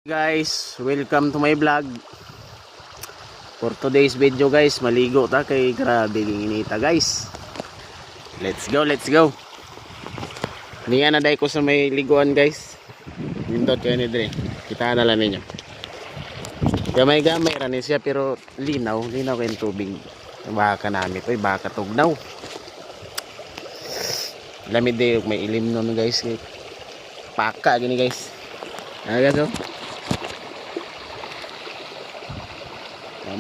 Guys, welcome to my vlog. For today's video guys, maligo ta kay grabe inita guys. Let's go, let's go. Niya na day ko sa may liguan guys. Nindot kayo ni Dre. Kita na lang ninyo. Gamay-gamay ranin siya pero linaw kayong tubig. Baka namin ko, baka tugnaw. Lamid day may ilim nun guys. Paka gini guys. Guys oh.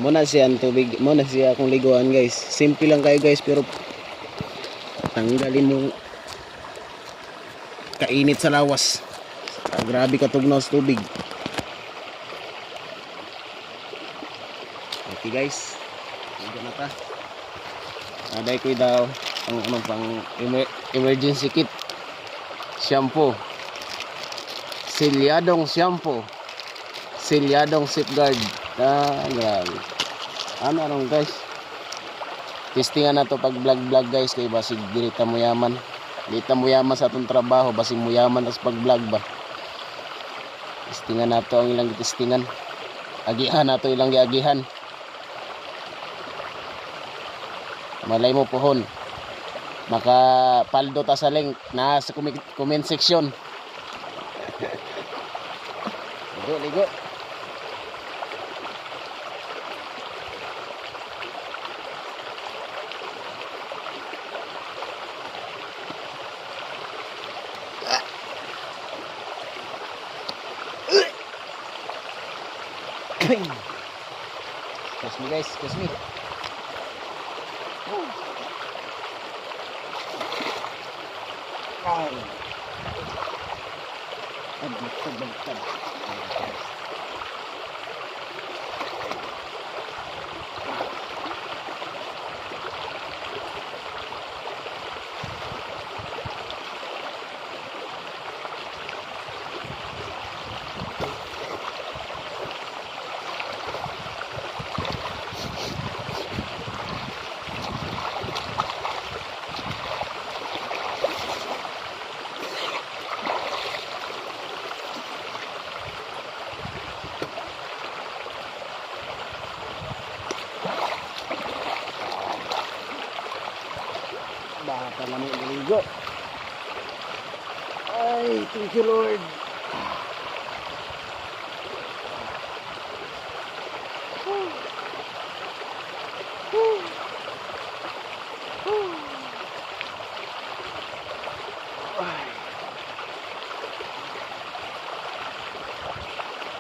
Muna siya ang tubig, muna siya akong liguan guys. Simple lang kayo guys pero tanggalin mo kainit sa lawas. Grabe katugnaw sa tubig. Okay guys, hindi na ta. Aday ko daw ang pang emergency kit. Shampoo. Selyadong shampoo. Selyadong safeguard. Grabe. Ano guys? Testingan na to pag vlog guys kay basig dirita mo yaman. Dirita mo yaman sa atong trabaho, basig mo yaman tas pag vlog ba. Testingan na to ang ilang testingan. Agihan na to ilang giagihan. Malay mo pohon. Maka paldo ta sa link na sa comment section. Ligo. Excuse me guys, excuse me. Baliktad. Baka namin maligo. Ay, thank you Lord.